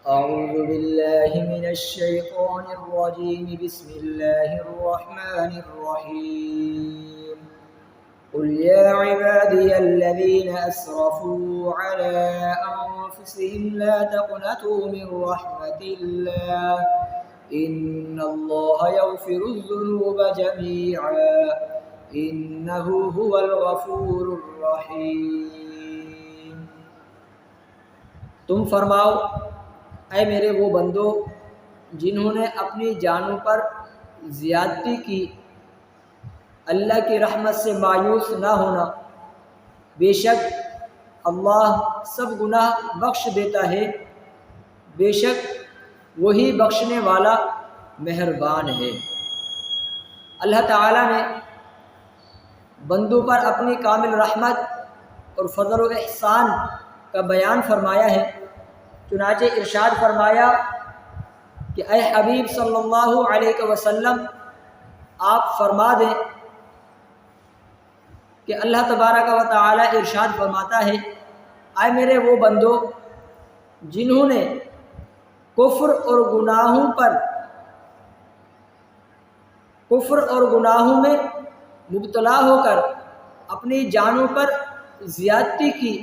أعوذ بالله من الشيطان الرجيم بسم الله الرحمن الرحيم قل يا عبادي الذين أسرفوا على أنفسهم لا تقنطوا من رحمة الله إن الله يغفر الذنوب جميعا إنه هو الغفور الرحيم۔ تم فرماؤ اے میرے وہ بندو جنہوں نے اپنی جانوں پر زیادتی کی، اللہ کی رحمت سے مایوس نہ ہونا، بے شک اللہ سب گناہ بخش دیتا ہے، بے شک وہی بخشنے والا مہربان ہے۔ اللہ تعالیٰ نے بندوں پر اپنی کامل رحمت اور فضل و احسان کا بیان فرمایا ہے، چنانچہ ارشاد فرمایا کہ اے حبیب صلی اللہ علیہ وسلم آپ فرما دیں کہ اللہ تبارک و تعالی ارشاد فرماتا ہے، اے میرے وہ بندو جنہوں نے کفر اور گناہوں میں مبتلا ہو کر اپنی جانوں پر زیادتی کی،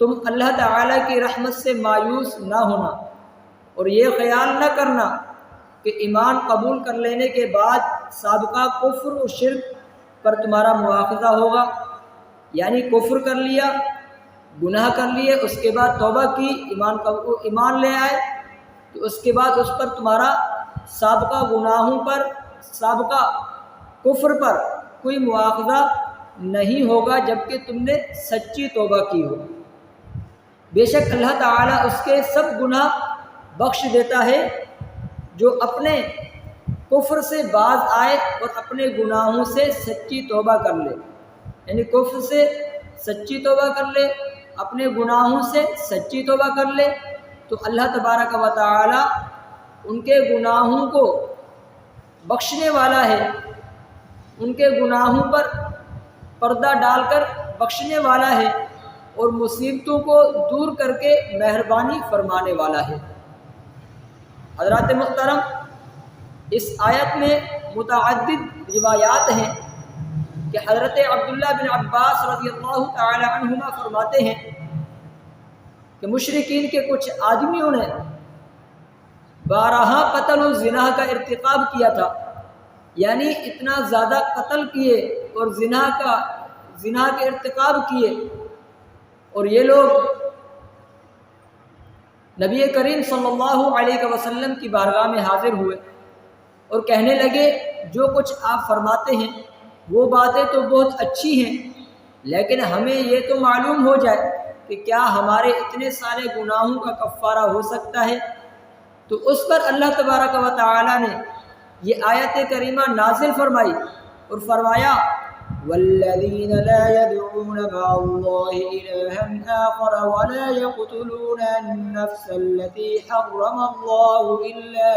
تم اللہ تعالیٰ کی رحمت سے مایوس نہ ہونا اور یہ خیال نہ کرنا کہ ایمان قبول کر لینے کے بعد سابقہ کفر و شرک پر تمہارا مواخذہ ہوگا، یعنی کفر کر لیا، گناہ کر لیے، اس کے بعد توبہ کی، ایمان لے آئے تو اس کے بعد اس پر تمہارا سابقہ گناہوں پر، سابقہ کفر پر کوئی مواخذہ نہیں ہوگا جبکہ تم نے سچی توبہ کی ہو۔ بے شک اللہ تعالیٰ اس کے سب گناہ بخش دیتا ہے جو اپنے کفر سے باز آئے اور اپنے گناہوں سے سچی توبہ کر لے، یعنی کفر سے سچی توبہ کر لے، اپنے گناہوں سے سچی توبہ کر لے تو اللہ تبارک و تعالی ان کے گناہوں کو بخشنے والا ہے، ان کے گناہوں پر پردہ ڈال کر بخشنے والا ہے اور مصیبتوں کو دور کر کے مہربانی فرمانے والا ہے۔ حضرات محترم، اس آیت میں متعدد روایات ہیں کہ حضرت عبداللہ بن عباس رضی اللہ تعالی عنہما فرماتے ہیں کہ مشرکین کے کچھ آدمیوں نے 12 قتل و زنا کا ارتکاب کیا تھا، یعنی اتنا زیادہ قتل کیے اور زنا کے ارتکاب کیے، اور یہ لوگ نبی کریم صلی اللہ علیہ وسلم کی بارگاہ میں حاضر ہوئے اور کہنے لگے جو کچھ آپ فرماتے ہیں وہ باتیں تو بہت اچھی ہیں، لیکن ہمیں یہ تو معلوم ہو جائے کہ کیا ہمارے اتنے سارے گناہوں کا کفارہ ہو سکتا ہے؟ تو اس پر اللہ تبارک و تعالی نے یہ آیت کریمہ نازل فرمائی اور فرمایا والذین لا يدعون مع اللہ الہا آخر ولا يقتلون النفس التي حرم اللہ الا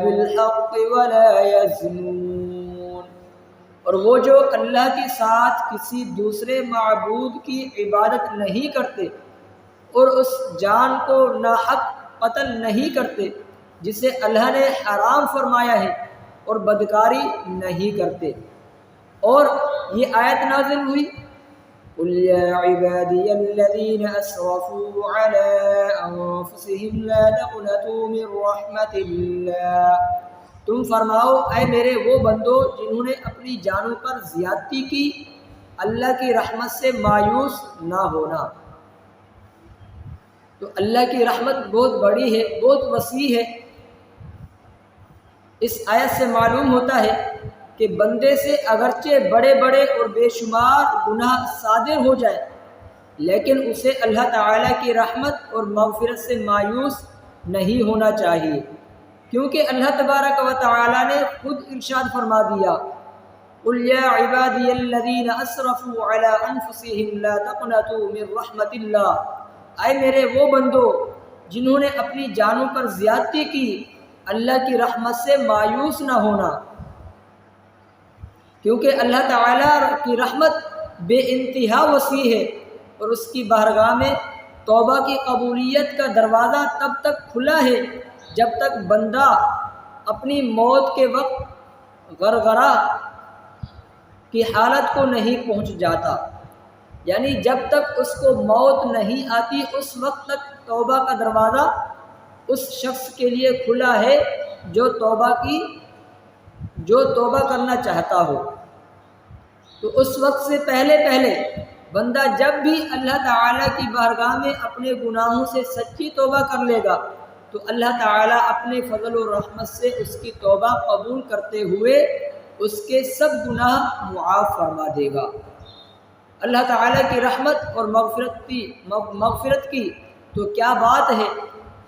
بالحق ولا يزنون، اور وہ جو اللہ کے ساتھ کسی دوسرے معبود کی عبادت نہیں کرتے اور اس جان کو ناحق قتل نہیں کرتے جسے اللہ نے حرام فرمایا ہے اور بدکاری نہیں کرتے۔ اور یہ آیت نازل ہوئی قل یا عبادی الذین اسرفوا علی انفسهم لا تقنطوا من رحمت اللہ، تم فرماؤ اے میرے وہ بندو جنہوں نے اپنی جانوں پر زیادتی کی، اللہ کی رحمت سے مایوس نہ ہونا۔ تو اللہ کی رحمت بہت بڑی ہے، بہت وسیع ہے۔ اس آیت سے معلوم ہوتا ہے کہ بندے سے اگرچہ بڑے بڑے اور بے شمار گناہ صادر ہو جائے لیکن اسے اللہ تعالیٰ کی رحمت اور مغفرت سے مایوس نہیں ہونا چاہیے، کیونکہ اللہ تبارک و تعالی نے خود ارشاد فرما دیا قل یا عبادی الذین اسرفوا علی انفسهم لا تقنطوا من رحمت اللہ، اے میرے وہ بندو جنہوں نے اپنی جانوں پر زیادتی کی، اللہ کی رحمت سے مایوس نہ ہونا، کیونکہ اللہ تعالیٰ کی رحمت بے انتہا وسیع ہے اور اس کی بارگاہ میں توبہ کی قبولیت کا دروازہ تب تک کھلا ہے جب تک بندہ اپنی موت کے وقت غرغرہ کی حالت کو نہیں پہنچ جاتا، یعنی جب تک اس کو موت نہیں آتی اس وقت تک توبہ کا دروازہ اس شخص کے لیے کھلا ہے جو توبہ کرنا چاہتا ہو۔ تو اس وقت سے پہلے بندہ جب بھی اللہ تعالیٰ کی بارگاہ میں اپنے گناہوں سے سچی توبہ کر لے گا تو اللہ تعالیٰ اپنے فضل و رحمت سے اس کی توبہ قبول کرتے ہوئے اس کے سب گناہ معاف فرما دے گا۔ اللہ تعالیٰ کی رحمت اور مغفرت کی تو کیا بات ہے۔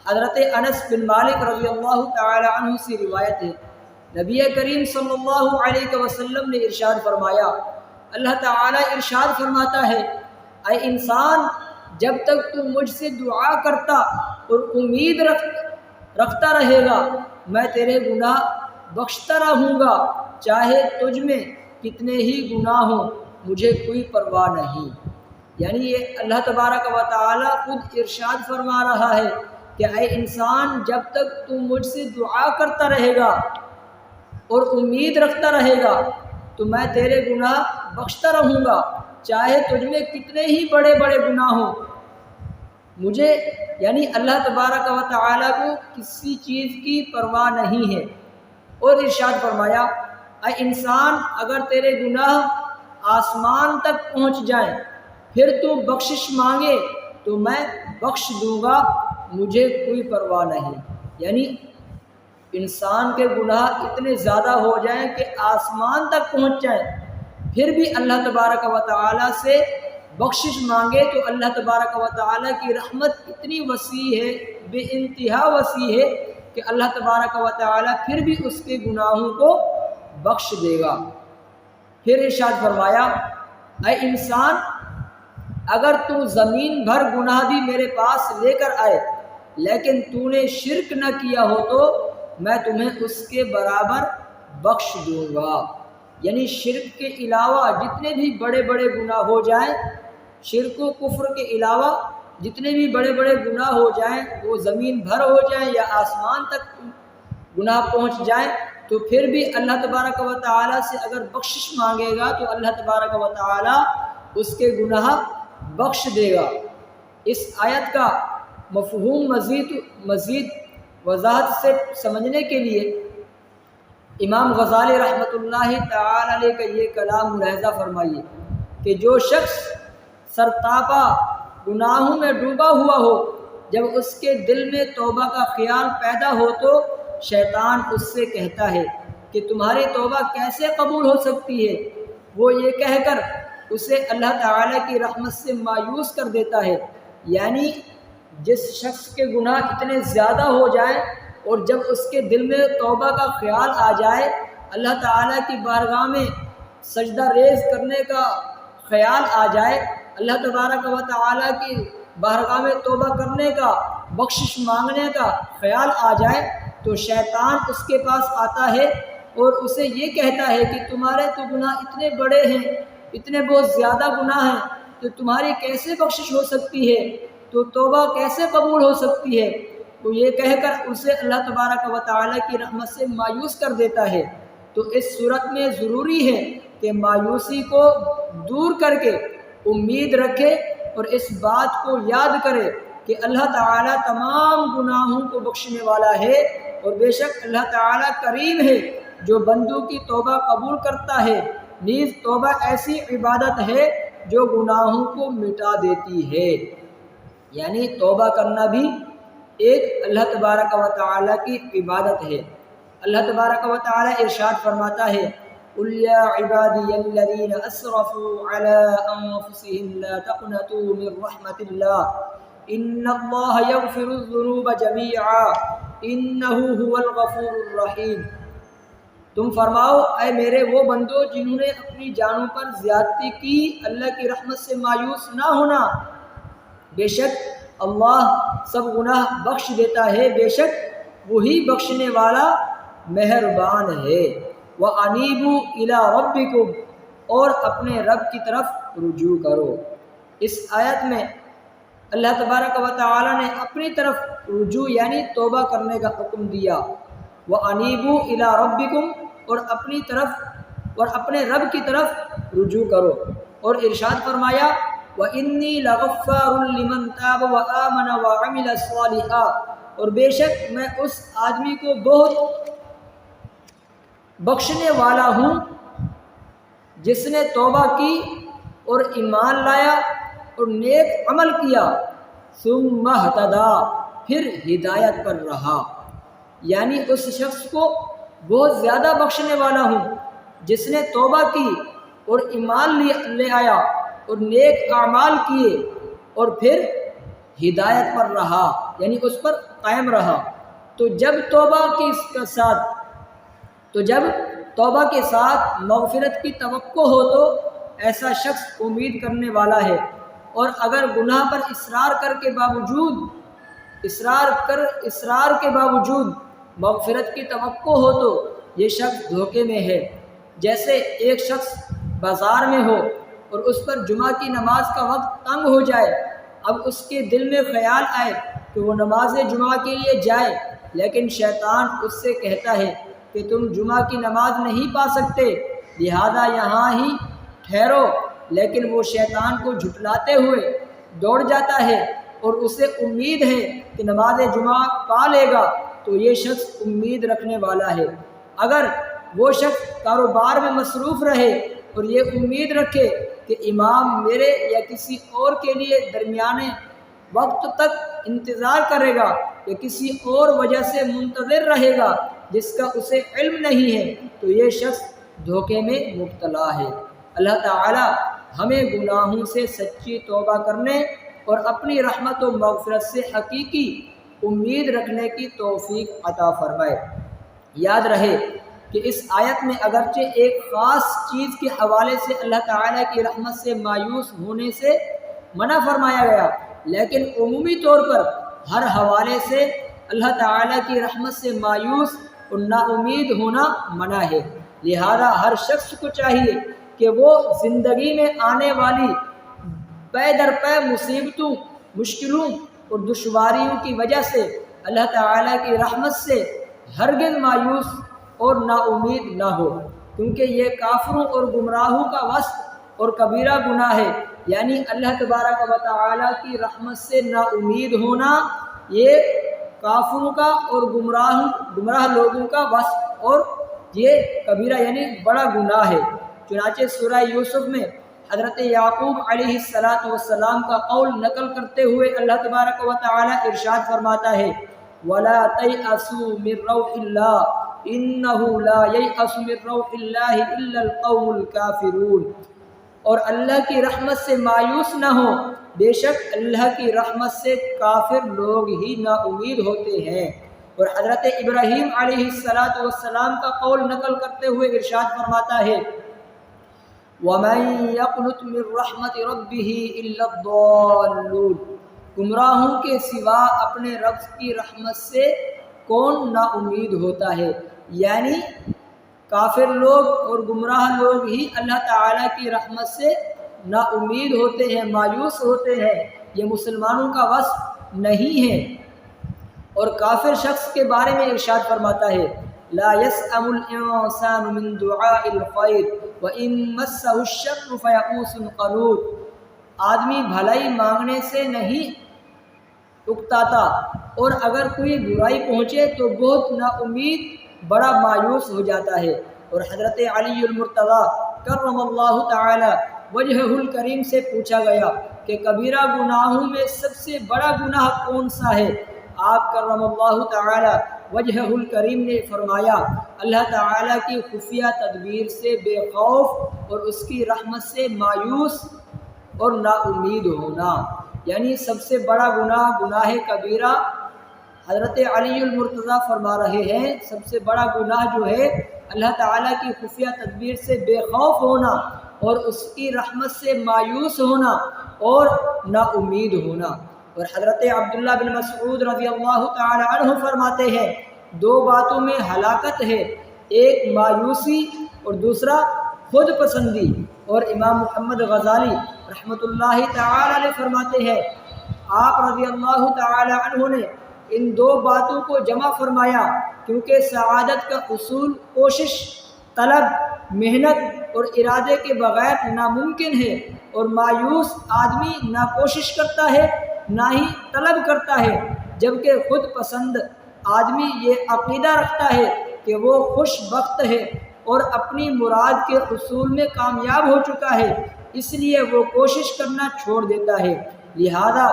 حضرت انس بن مالک رضی اللہ تعالی عنہ سے روایت ہے، نبی کریم صلی اللہ علیہ وسلم نے ارشاد فرمایا، اللہ تعالیٰ ارشاد فرماتا ہے، اے انسان جب تک تو مجھ سے دعا کرتا اور امید رکھتا رہے گا میں تیرے گناہ بخشتا رہوں گا، چاہے تجھ میں کتنے ہی گناہ ہوں مجھے کوئی پرواہ نہیں۔ یعنی یہ اللہ تبارک و تعالیٰ خود ارشاد فرما رہا ہے کہ اے انسان جب تک تو مجھ سے دعا کرتا رہے گا اور امید رکھتا رہے گا تو میں تیرے گناہ بخشتا رہوں گا، چاہے تجھ میں کتنے ہی بڑے بڑے گناہ ہوں مجھے، یعنی اللہ تبارک و تعالیٰ کو کسی چیز کی پرواہ نہیں ہے۔ اور ارشاد فرمایا، اے انسان اگر تیرے گناہ آسمان تک پہنچ جائیں پھر تو بخشش مانگے تو میں بخش دوں گا، مجھے کوئی پرواہ نہیں۔ یعنی انسان کے گناہ اتنے زیادہ ہو جائیں کہ آسمان تک پہنچ جائیں پھر بھی اللہ تبارک و تعالیٰ سے بخشش مانگے تو اللہ تبارک و تعالیٰ کی رحمت اتنی وسیع ہے، بے انتہا وسیع ہے کہ اللہ تبارک و تعالیٰ پھر بھی اس کے گناہوں کو بخش دے گا۔ پھر ارشاد فرمایا، اے انسان اگر تو زمین بھر گناہ بھی میرے پاس لے کر آئے لیکن تو نے شرک نہ کیا ہو تو میں تمہیں اس کے برابر بخش دوں گا۔ یعنی شرک کے علاوہ جتنے بھی بڑے بڑے گناہ ہو جائیں، شرک و کفر کے علاوہ جتنے بھی بڑے بڑے گناہ ہو جائیں، وہ زمین بھر ہو جائیں یا آسمان تک گناہ پہنچ جائیں تو پھر بھی اللہ تبارک و تعالیٰ سے اگر بخشش مانگے گا تو اللہ تبارک و تعالیٰ اس کے گناہ بخش دے گا۔ اس آیت کا مفہوم مزید وضاحت سے سمجھنے کے لیے امام غزالی رحمۃ اللہ تعالی علیہ کا یہ کلام ملاحظہ فرمائیے کہ جو شخص سرتاپا گناہوں میں ڈوبا ہوا ہو، جب اس کے دل میں توبہ کا خیال پیدا ہو تو شیطان اس سے کہتا ہے کہ تمہاری توبہ کیسے قبول ہو سکتی ہے، وہ یہ کہہ کر اسے اللہ تعالیٰ کی رحمت سے مایوس کر دیتا ہے۔ یعنی جس شخص کے گناہ اتنے زیادہ ہو جائیں اور جب اس کے دل میں توبہ کا خیال آ جائے، اللہ تعالیٰ کی بارگاہ میں سجدہ ریز کرنے کا خیال آ جائے، اللہ تبارک و تعالیٰ کی بارگاہ میں توبہ کرنے کا، بخشش مانگنے کا خیال آ جائے تو شیطان اس کے پاس آتا ہے اور اسے یہ کہتا ہے کہ تمہارے تو گناہ اتنے بڑے ہیں، اتنے بہت زیادہ گناہ ہیں تو تمہاری کیسے بخشش ہو سکتی ہے، تو توبہ کیسے قبول ہو سکتی ہے۔ تو یہ کہہ کر اسے اللہ تبارک و تعالیٰ کی رحمت سے مایوس کر دیتا ہے۔ تو اس صورت میں ضروری ہے کہ مایوسی کو دور کر کے امید رکھے اور اس بات کو یاد کرے کہ اللہ تعالیٰ تمام گناہوں کو بخشنے والا ہے اور بے شک اللہ تعالیٰ کریم ہے جو بندوں کی توبہ قبول کرتا ہے۔ نیز توبہ ایسی عبادت ہے جو گناہوں کو مٹا دیتی ہے۔ یعنی توبہ کرنا بھی ایک اللہ تبارک و تعالیٰ کی عبادت ہے۔ اللہ تبارک و تعالیٰ ارشاد فرماتا ہے، قُلْ يَا عِبَادِيَ الَّذِينَ أَسْرَفُوا عَلَىٰ أَنفُسِهِمْ لَا تَقْنَطُوا مِن رَحْمَةِ اللَّهِ إِنَّ اللَّهَ يَغْفِرُ الذُّنُوبَ جَمِيعًا إِنَّهُ هُوَ الْغَفُورُ الرَّحِيمُ۔ تم فرماؤ اے میرے وہ بندو جنہوں نے اپنی جانوں پر زیادتی کی، اللہ کی رحمت سے مایوس نہ ہونا، بے شک اللہ سب گناہ بخش دیتا ہے، بے شک وہی بخشنے والا مہربان ہے۔ وَأَنِيبُوا إِلَىٰ رَبِّكُمْ اور اپنے رب کی طرف رجوع کرو۔ اس آیت میں اللہ تبارک و تعالی نے اپنی طرف رجوع یعنی توبہ کرنے کا حکم دیا، وَأَنِيبُوا إِلَىٰ رَبِّكُمْ، اور اپنی طرف اور اپنے رب کی طرف رجوع کرو، اور ارشاد فرمایا وَإِنِّي لَغَفَّارٌ لِمَن تَابَ وَآمَنَ وَعَمِلَ صَالِحًا، اور بے شک میں اس آدمی کو بہت بخشنے والا ہوں جس نے توبہ کی اور ایمان لایا اور نیک عمل کیا، ثم اہتدی، پھر ہدایت پر رہا، یعنی اس شخص کو بہت زیادہ بخشنے والا ہوں جس نے توبہ کی اور ایمان لے آیا اور نیک اعمال کیے اور پھر ہدایت پر رہا، یعنی اس پر قائم رہا۔ تو جب توبہ کے ساتھ مغفرت کی توقع ہو تو ایسا شخص امید کرنے والا ہے، اور اگر گناہ پر اصرار کے باوجود مغفرت کی توقع ہو تو یہ شخص دھوکے میں ہے۔ جیسے ایک شخص بازار میں ہو اور اس پر جمعہ کی نماز کا وقت تنگ ہو جائے، اب اس کے دل میں خیال آئے کہ وہ نماز جمعہ کے لیے جائے، لیکن شیطان اس سے کہتا ہے کہ تم جمعہ کی نماز نہیں پا سکتے، لہذا یہاں ہی ٹھہرو، لیکن وہ شیطان کو جھٹلاتے ہوئے دوڑ جاتا ہے اور اسے امید ہے کہ نماز جمعہ پا لے گا، تو یہ شخص امید رکھنے والا ہے۔ اگر وہ شخص کاروبار میں مصروف رہے اور یہ امید رکھے کہ امام میرے یا کسی اور کے لیے درمیانے وقت تک انتظار کرے گا یا کسی اور وجہ سے منتظر رہے گا جس کا اسے علم نہیں ہے، تو یہ شخص دھوکے میں مبتلا ہے۔ اللہ تعالی ہمیں گناہوں سے سچی توبہ کرنے اور اپنی رحمت و مغفرت سے حقیقی امید رکھنے کی توفیق عطا فرمائے۔ یاد رہے کہ اس آیت میں اگرچہ ایک خاص چیز کے حوالے سے اللہ تعالیٰ کی رحمت سے مایوس ہونے سے منع فرمایا گیا، لیکن عمومی طور پر ہر حوالے سے اللہ تعالیٰ کی رحمت سے مایوس اور نا امید ہونا منع ہے۔ لہذا ہر شخص کو چاہیے کہ وہ زندگی میں آنے والی پے در پے مصیبتوں، مشکلوں اور دشواریوں کی وجہ سے اللہ تعالیٰ کی رحمت سے ہرگز مایوس اور نا امید نہ ہو، کیونکہ یہ کافروں اور گمراہوں کا وصف اور کبیرہ گناہ ہے، یعنی اللہ تبارک و تعالیٰ کی رحمت سے نا امید ہونا یہ کافروں کا اور گمراہ لوگوں کا وصف اور یہ کبیرہ یعنی بڑا گناہ ہے۔ چنانچہ سورہ یوسف میں حضرت یعقوب علیہ السلام کا قول نقل کرتے ہوئے اللہ تبارک و تعالی ارشاد فرماتا ہے وَلَا تَيْأَسُوا مِن رَّوْحِ اللَّهِ إِنَّهُ لَا يَيْأَسُ مِن رَّوْحِ اللَّهِ إِلَّا الْقَوْمُ الْكَافِرُونَ، اور اللہ کی رحمت سے مایوس نہ ہو، بے شک اللہ کی رحمت سے کافر لوگ ہی نا امید ہوتے ہیں۔ اور حضرت ابراہیم علیہ السلام کا قول نقل کرتے ہوئے ارشاد فرماتا ہے وَمَن يَقْنُطْ مِن رَّحْمَةِ رَبِّهِ إِلَّا الضَّالُّونَ، گمراہوں کے سوا اپنے رب کی رحمت سے کون نا امید ہوتا ہے، یعنی کافر لوگ اور گمراہ لوگ ہی اللہ تعالیٰ کی رحمت سے نا امید ہوتے ہیں، مایوس ہوتے ہیں، یہ مسلمانوں کا وصف نہیں ہے۔ اور کافر شخص کے بارے میں ارشاد فرماتا ہے لا يسأم الانسان من دعاء الخیر وان مسه الشر فیئوس قنوط، آدمی بھلائی مانگنے سے نہیں اکتاتا، اور اگر کوئی برائی پہنچے تو بہت نا امید بڑا مایوس ہو جاتا ہے۔ اور حضرت علی المرتضی کرم اللہ تعالی وجہہ الکریم سے پوچھا گیا کہ کبیرہ گناہوں میں سب سے بڑا گناہ کون سا ہے؟ آپ کرم اللہ تعالی وجہہ الکریم نے فرمایا اللہ تعالیٰ کی خفیہ تدبیر سے بے خوف اور اس کی رحمت سے مایوس اور نا امید ہونا، یعنی سب سے بڑا گناہ کبیرہ حضرت علی المرتضی فرما رہے ہیں سب سے بڑا گناہ جو ہے اللہ تعالیٰ کی خفیہ تدبیر سے بے خوف ہونا اور اس کی رحمت سے مایوس ہونا اور نا امید ہونا۔ اور حضرت عبداللہ بن مسعود رضی اللہ تعالی عنہ فرماتے ہیں دو باتوں میں ہلاکت ہے، ایک مایوسی اور دوسرا خود پسندی۔ اور امام محمد غزالی رحمۃ اللہ تعالی علیہ فرماتے ہیں آپ رضی اللہ تعالی عنہ نے ان دو باتوں کو جمع فرمایا، کیونکہ سعادت کا اصول کوشش، طلب، محنت اور ارادے کے بغیر ناممکن ہے، اور مایوس آدمی نہ کوشش کرتا ہے نہ ہی طلب کرتا ہے، جبکہ خود پسند آدمی یہ عقیدہ رکھتا ہے کہ وہ خوش بخت ہے اور اپنی مراد کے حصول میں کامیاب ہو چکا ہے، اس لیے وہ کوشش کرنا چھوڑ دیتا ہے۔ لہذا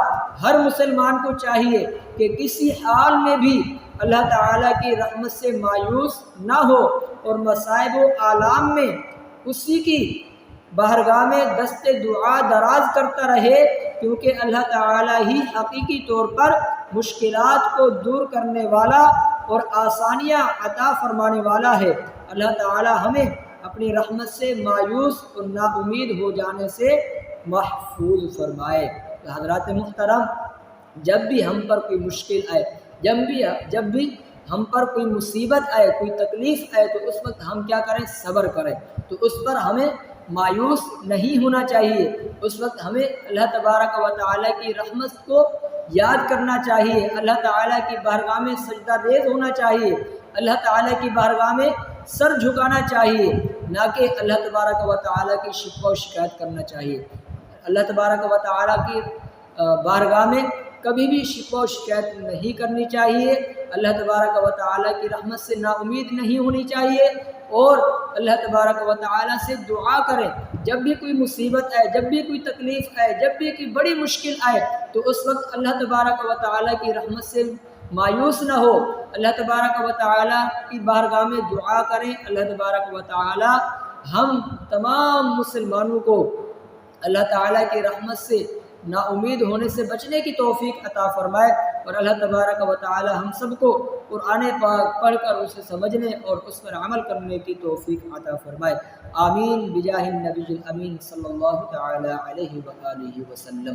ہر مسلمان کو چاہیے کہ کسی حال میں بھی اللہ تعالیٰ کی رحمت سے مایوس نہ ہو اور مصائب و آلام میں اسی کی بارگاہ میں دست دعا دراز کرتا رہے، کیونکہ اللہ تعالیٰ ہی حقیقی طور پر مشکلات کو دور کرنے والا اور آسانیاں عطا فرمانے والا ہے۔ اللہ تعالیٰ ہمیں اپنی رحمت سے مایوس اور نا امید ہو جانے سے محفوظ فرمائے۔ حضرات محترم، جب بھی ہم پر کوئی مشکل آئے، جب بھی ہم پر کوئی مصیبت آئے، کوئی تکلیف آئے، تو اس وقت ہم کیا کریں؟ صبر کریں۔ تو اس پر ہمیں مایوس نہیں ہونا چاہیے، اس وقت ہمیں اللہ تبارک و تعالیٰ کی رحمت کو یاد کرنا چاہیے، اللہ تعالیٰ کی بارگاہ میں سجدہ ریز ہونا چاہیے، اللہ تعالیٰ کی بارگاہ میں سر جھکانا چاہیے، نہ کہ اللہ تبارک و تعالیٰ کی شکوہ و شکایت کرنا چاہیے۔ اللہ تبارک و تعالیٰ کی بارگاہ میں کبھی بھی شکوہ و شکایت نہیں کرنی چاہیے، اللہ تبارک و تعالیٰ کی رحمت سے نا امید نہیں ہونی چاہیے، اور اللہ تبارک و تعالیٰ سے دعا کریں۔ جب بھی کوئی مصیبت آئے، جب بھی کوئی تکلیف آئے، جب بھی کوئی بڑی مشکل آئے، تو اس وقت اللہ تبارک و تعالیٰ کی رحمت سے مایوس نہ ہو، اللہ تبارک و تعالیٰ کی بارگاہ میں دعا کریں۔ اللہ تبارک و تعالیٰ ہم تمام مسلمانوں کو اللہ تعالیٰ کی رحمت سے نا امید ہونے سے بچنے کی توفیق عطا فرمائے، اور اللہ تبارک و تعالیٰ ہم سب کو قرآن پاک پڑھ کر اسے سمجھنے اور اس پر عمل کرنے کی توفیق عطا فرمائے۔ آمین بجاہ النبی الامین صلی اللہ تعالیٰ علیہ وآلہ وسلم۔